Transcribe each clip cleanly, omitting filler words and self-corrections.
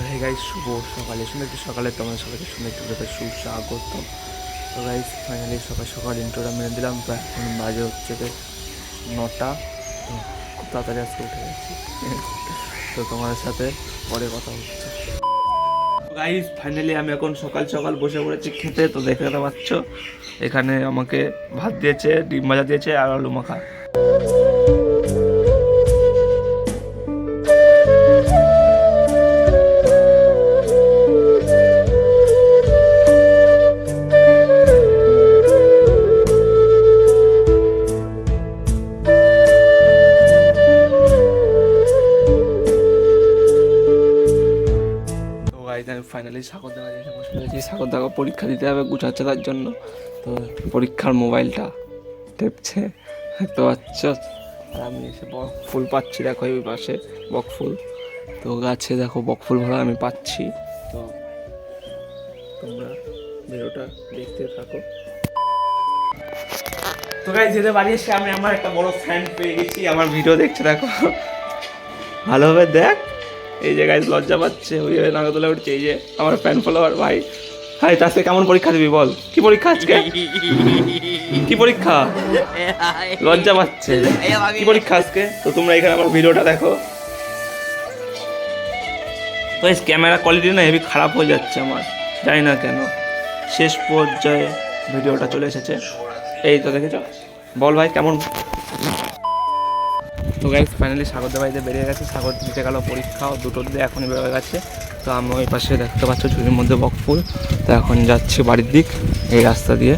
Hey guys, শুভ সকালে সকালে তোমাদের সবাইকে সুন্দর সুস্বাগতম। তো গাইস ফাইনালি সকাল সকাল ইন্ট্রোটা মেরে দিলাম। তো এখন বাজে হচ্ছে 9টা। তো খুব তাড়াতাড়ি আজকে উঠে গেছি। তো তোমাদের সাথে পরে কথা হচ্ছে। গাইস ফাইনালি আমি এখন সকাল সকাল বসে পড়েছি খেতে। তো দেখতে পাচ্ছ এখানে আমাকে ভাত দিয়েছে, ডিম ভাজা দিয়েছে আর আলু মাখা। আমি ফাইনালি সাগর দেখা এসে বসে পেরেছি। সাগর দেখা পরীক্ষা দিতে হবে, গুছাচ্ছে তার জন্য। তো পরীক্ষার মোবাইলটা টেপছে, দেখতে পাচ্ছ। আর আমি এসে ফুল পাচ্ছি, দেখো এই পাশে বকফুল। তো গাছে দেখো বকফুল ভরা আমি পাচ্ছি। তো তোমরা ভিডিওটা দেখতে থাকো। তো গাইস যেতে বাড়ি এসে আমি আমার একটা বড় ফ্যান পেয়ে গেছি। আমার ভিডিও দেখছে দেখো, ভালোভাবে দেখ। এই যে গাইস লজ্জা পাচ্ছে, ওই নাগা তোলা উঠছে। এই যে আমার ফ্যান ফলোয়ার ভাই। হাই আজকে কেমন পরীক্ষা দিবি বল? কি পরীক্ষা আজকে? কি পরীক্ষা? লজ্জা পাচ্ছে। কি পরীক্ষা আজকে? তো তোমরা এখানে আমার ভিডিওটা দেখো। তো এই ক্যামেরা কোয়ালিটি না হেবি খারাপ হয়ে যাচ্ছে আমার, জানি না কেন। শেষ পর্যায়ে ভিডিওটা চলে এসেছে। এই তো দেখেছ, বল ভাই কেমন? তো গাইস ফাইনালি সাগর বাড়িতে বেরিয়ে গেছে। সাগর দিতে গেল পরীক্ষাও, দুটোর দিয়ে এখনই বেরোয় গেছে। তো আমি ওই পাশে দেখতে পাচ্ছ ঝুড়ির মধ্যে বকফুল। তো এখন যাচ্ছি বাড়ির দিক এই রাস্তা দিয়ে।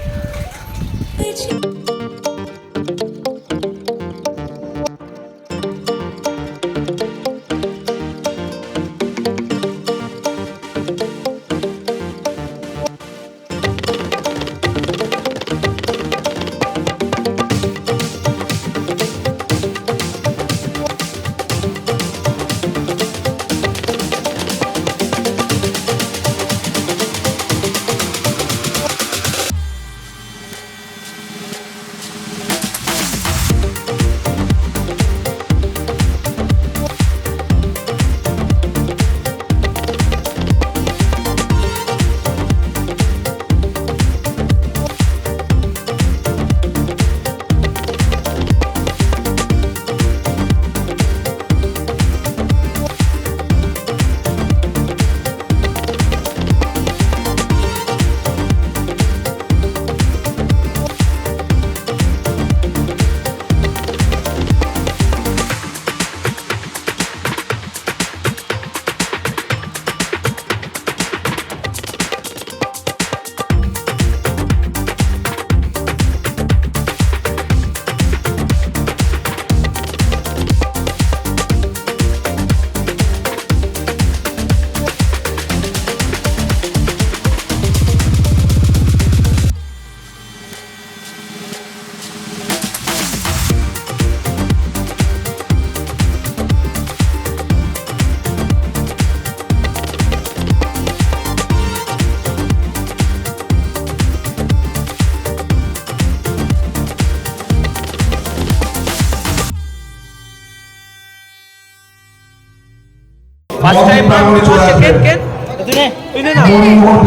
ফার্স্ট টাইম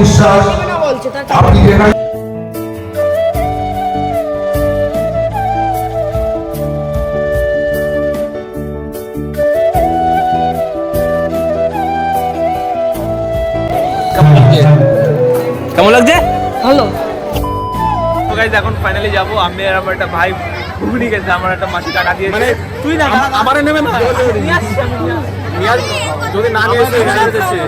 বিশ্বাস আপনি কেমন লাগছে? ভালো। তো গাইস এখন ফাইনালি যাব। আমি আর আমার একটা ভাই ঘুগনি গেছে, আমার একটা মাসি টাকা দিয়েছে। মানে তুই না আমারে নেবে না, নিয়ে আসছি আমি, নিয়ে আসছি। যদি না নিয়ে এসে এখানে এসেছে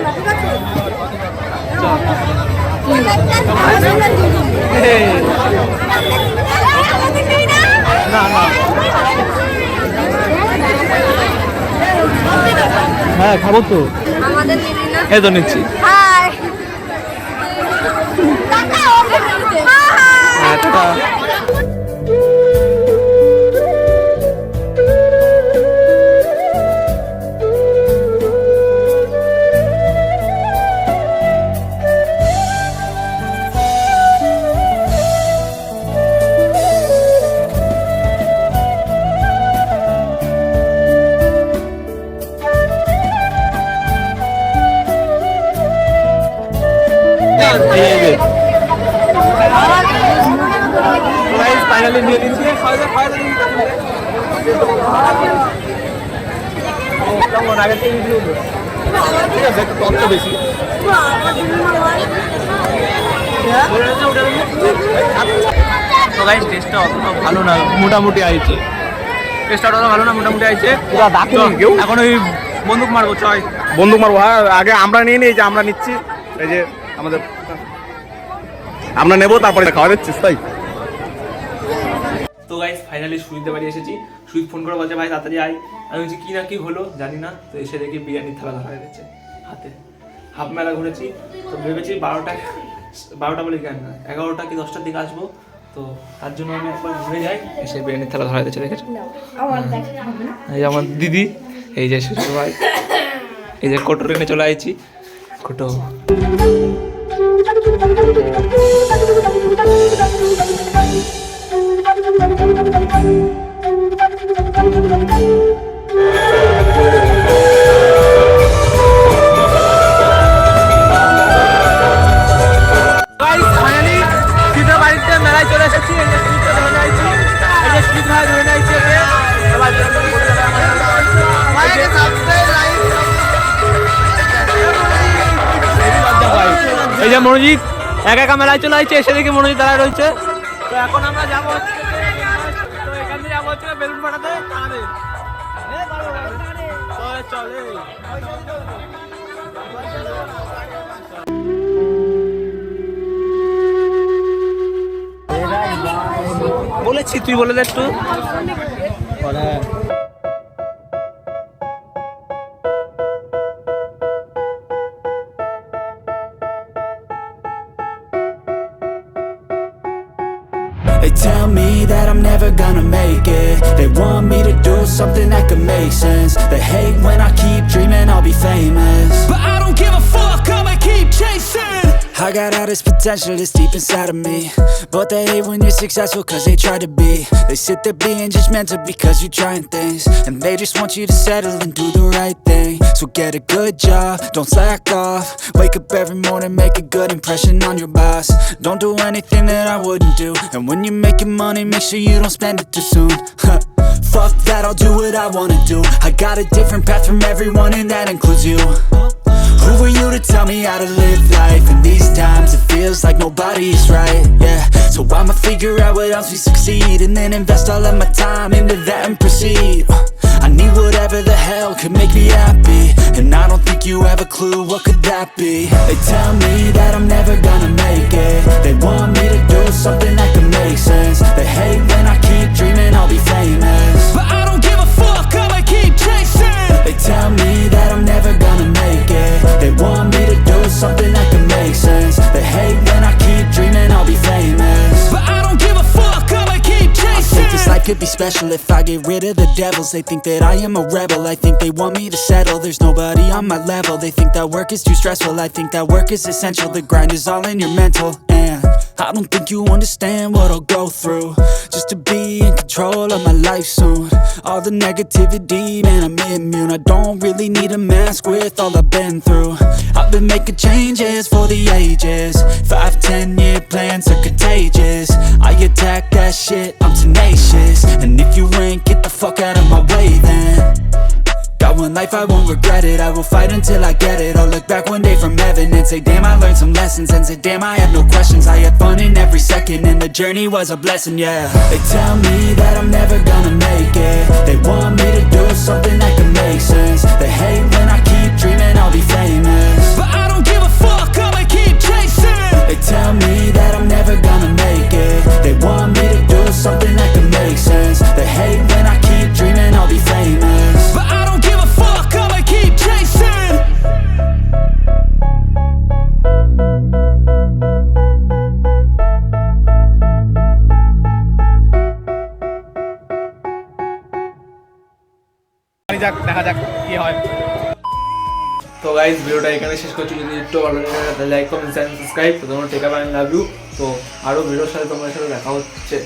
না না হ্যাঁ খাবো তো, এই তো নিচ্ছি। হ্যাঁ টাটা। ফাইনালি নিয়ে নিচ্ছি কেমন আগের থেকে ঠিক আছে একটু টকটা বেশি তো গাইস টেস্টটা অতটা ভালো না মোটামুটি আইছে টেস্টটা অতটা ভালো না মোটামুটি আইছে এখন ওই বন্দুক মারবো চয় বন্দুক মারবো। হ্যাঁ আগে আমরা নিয়ে নিই, এই যে আমরা নিচ্ছি, এই যে আমাদের আমরা নেবো তারপরে খাওয়া দিচ্ছিস তাই। তো গাইস ফাইনালি সুইটদের বাড়ি এসেছি। সুইট ফোন করে বলছে ভাই তাড়াতাড়ি আয়। আমি বলছি কি না কি হলো জানি না। তো এসে দেখি বিরিয়ানির থালা ধরা হয়ে গেছে হাতে। হাফ মেলা ঘুরেছি, তো ভেবেছি 12টা বলে কেন না 11টা কি 10টার দিকে আসবো। তো তার জন্য আমি একবার ঘুরে যাই, এসে বিরিয়ানির থালা ধরা গেছে দেখেছো। এই যে আমার দিদি, এই যে শ্বশুর ভাই, এই যে কোটো এনে চলে আসছি কোটো। বাড়িতে মেলায় চলে এসেছি, এই যে স্পিড ধরে নিয়েছি, এই যে স্পিড ভাই ধরে নিয়েছি। এই যে মনোজিৎ একা একা মেলায় চলে আসছে, এসে দেখি মনোজিৎ দাঁড়ায় রয়েছে। তো এখন আমরা যাবো হচ্ছে তো এখান থেকে যাবো হচ্ছে বেলুন ফাটাতে কাঁদে চলে। বলেছি তুই বলে দে একটু। They tell me that I'm never gonna make it. They want me to do something that could make sense. They hate when I keep dreaming I'll be famous, but I don't give a fuck, I'ma keep chasing. I got all this potential that's deep inside of me, but they hate when you're successful cause they try to be. They sit there being judgmental because you're trying things, and they just want you to settle and do the right thing. So get a good job, don't slack off. Wake up every morning, make a good impression on your boss. Don't do anything that I wouldn't do, and when you're making money, make sure you don't spend it too soon. Fuck that, I'll do what I wanna do. I got a different path from everyone and that includes you. Who are you to tell me how to live life? In these times it feels like nobody's right, yeah. So I'ma figure out what else we succeed, and then invest all of my time into that and proceed. I need whatever the hell could make me happy, and I don't think you have a clue what could that be. They tell me that I'm never gonna make it. They want me to do something that could make sense. They hate when I keep dreaming I'll be famous, but I don't give a fuck, I'ma keep chasing. They tell me that I'm never gonna make it. They want me to do something that could make sense. They hate when I keep dreaming I'll be famous, but I don't give a fuck, I'ma keep chasing. I think this life could be special if I get rid of the devils. They think that I am a rebel, I think they want me to settle. There's nobody on my level. They think that work is too stressful, I think that work is essential. The grind is all in your mental, and I don't think you understand what I'll go through just to be in control of my life soon. All the negativity, man, I'm immune. I don't really need a mask with all I've been through. I've been making changes for the ages. 5-10 year plans are contagious. I attack that shit, I'm tenacious. And if you ain't, get the fuck out of my way then. Got one life, I won't regret it. I will fight until I get it. I'll look back one day from heaven and say damn, I learned some lessons. And say damn, I had no questions. I had fun in every second, and the journey was a blessing, yeah. They tell me that I'm never gonna make it. They want me to do something that could make sense. They hate when I keep dreaming I'll be famous, but I don't give a fuck, I'ma keep chasing. They tell me that I'm never gonna make it. They want me to do something that could make sense. They hate when I keep dreaming I'll be famous, but I don't give a fuck, I'ma keep chasing. যাক দেখা যাক কি হয়। তো guys ভিডিওটা এখানে শেষ করছি। যদি একটু ভালো লাগে তাহলে লাইক কমেন্ট সাবস্ক্রাইব। তো তোমরা টেকা বাই লাভ ইউ। তো আরও ভিডিওর সাথে তোমার সাথে দেখা হচ্ছে।